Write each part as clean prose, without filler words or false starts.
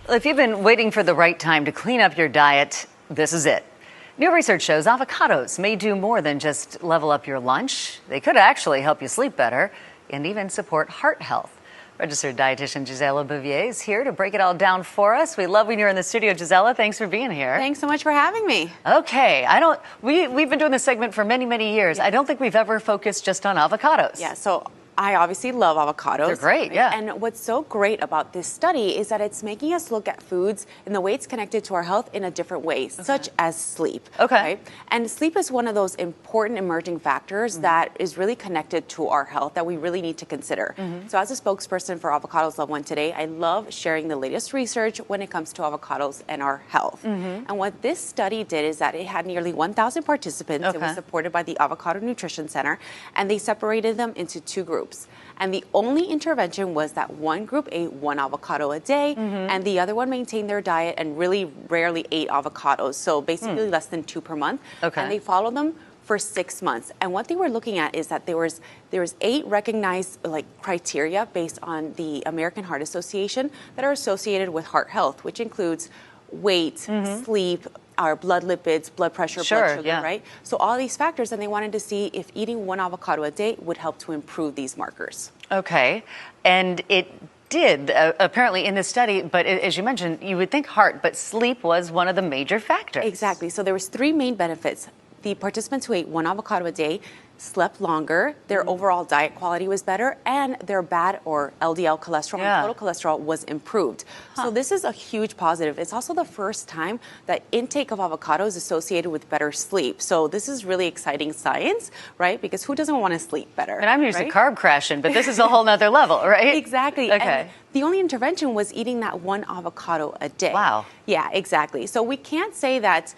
If you've been waiting for the right time to clean up your diet, this is it. New research shows avocados may do more than just level up your lunch. They could actually help you sleep better and even support heart health. Registered dietitian Gisela Bouvier is here to break it all down for us. We love when you're in the studio, Gisela. Thanks for being here. Thanks so much for having me. Okay, we've been doing this segment for many, many years. I don't think we've ever focused just on avocados. Yeah, so I obviously love avocados. They're great, yeah. And what's so great about this study is that it's making us look at foods and the way it's connected to our health in a different way, such as sleep. Okay. Right? And sleep is one of those important emerging factors that is really connected to our health that we really need to consider. So as a spokesperson for Avocados Love One today, I love sharing the latest research when it comes to avocados and our health. And what this study did is that it had nearly 1,000 participants. It was supported by the Avocado Nutrition Center, and they separated them into two groups. And the only intervention was that one group ate one avocado a day, and the other one maintained their diet and really rarely ate avocados. So basically less than 2 per month. And they followed them for 6 months. And what they were looking at is that there was 8 recognized criteria based on the American Heart Association that are associated with heart health, which includes weight, sleep, our blood lipids, blood pressure, blood sugar, right? So all these factors, and they wanted to see if eating one avocado a day would help to improve these markers. Okay, and it did apparently in this study, but as you mentioned, you would think heart, but sleep was one of the major factors. Exactly, so there was 3 main benefits. The participants who ate one avocado a day slept longer, their overall diet quality was better, and their bad or LDL cholesterol and total cholesterol was improved. So this is a huge positive. It's also the first time that intake of avocado is associated with better sleep. So this is really exciting science, right? Because who doesn't want to sleep better? And I'm usually carb crashing, but this is a whole nother level, right? Exactly. Okay. And the only intervention was eating that one avocado a day. Wow. Yeah, exactly. So we can't say that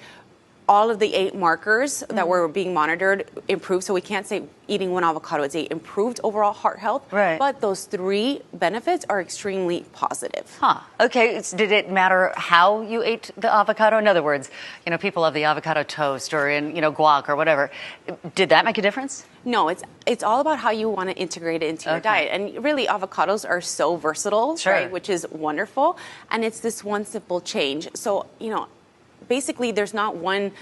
all of the 8 markers that were being monitored improved. So we can't say eating one avocado a day improved overall heart health. Right. But those 3 benefits are extremely positive. Okay. Did it matter how you ate the avocado? In other words, people love the avocado toast or in, guac or whatever. Did that make a difference? No, it's all about how you want to integrate it into your diet. And really, avocados are so versatile, right? Which is wonderful. And it's this one simple change. So, basically, there's not one,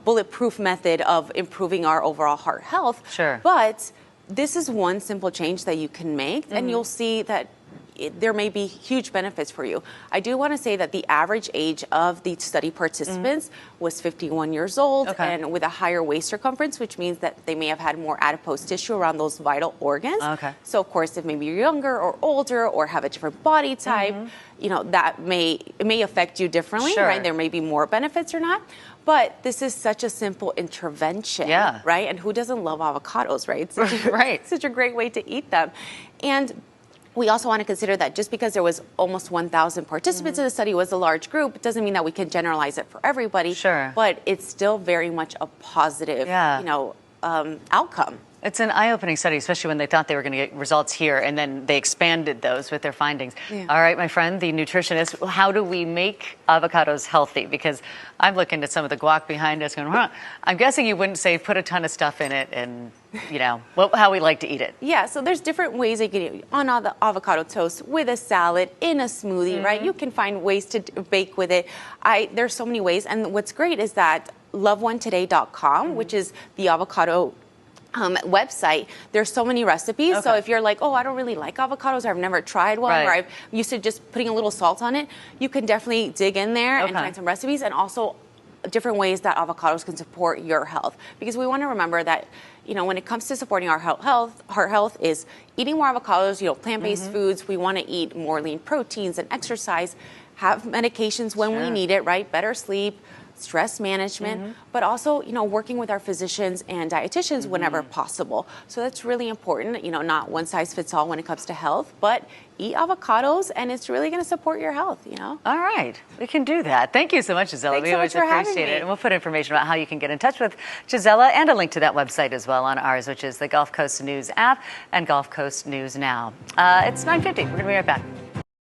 bulletproof method of improving our overall heart health. But this is one simple change that you can make, and you'll see that there may be huge benefits for you. I do want to say that the average age of the study participants was 51 years old and with a higher waist circumference, which means that they may have had more adipose tissue around those vital organs. So, of course, if maybe you're younger or older or have a different body type, that it may affect you differently, right? There may be more benefits or not. But this is such a simple intervention, right? And who doesn't love avocados, right? It's such a great way to eat them. And we also want to consider that just because there was almost 1,000 participants in the study, was a large group, it doesn't mean that we can generalize it for everybody. But it's still very much a positive, outcome. It's an eye-opening study, especially when they thought they were going to get results here, and then they expanded those with their findings. All right, my friend, the nutritionist, how do we make avocados healthy? Because I'm looking at some of the guac behind us going, I'm guessing you wouldn't say put a ton of stuff in it and, how we like to eat it. Yeah, so there's different ways you can eat it. On the avocado toast, with a salad, in a smoothie, right? You can find ways to bake with it. There's so many ways. And what's great is that loveonetoday.com, which is the avocado website, there's so many recipes. So if you're like, I don't really like avocados, or I've never tried one, or I'm used to just putting a little salt on it, you can definitely dig in there and find some recipes, and also different ways that avocados can support your health. Because we want to remember that, when it comes to supporting our heart health is eating more avocados, plant-based foods. We want to eat more lean proteins and exercise, have medications when we need it, right? Better sleep, stress management, but also, working with our physicians and dietitians whenever possible. So that's really important, not one size fits all when it comes to health, but eat avocados, and it's really going to support your health, All right, we can do that. Thank you so much, Gisela. Thanks so much for having me. And we'll put information about how you can get in touch with Gisela and a link to that website as well on ours, which is the Gulf Coast News app and Gulf Coast News Now. It's 9:50. We're going to be right back.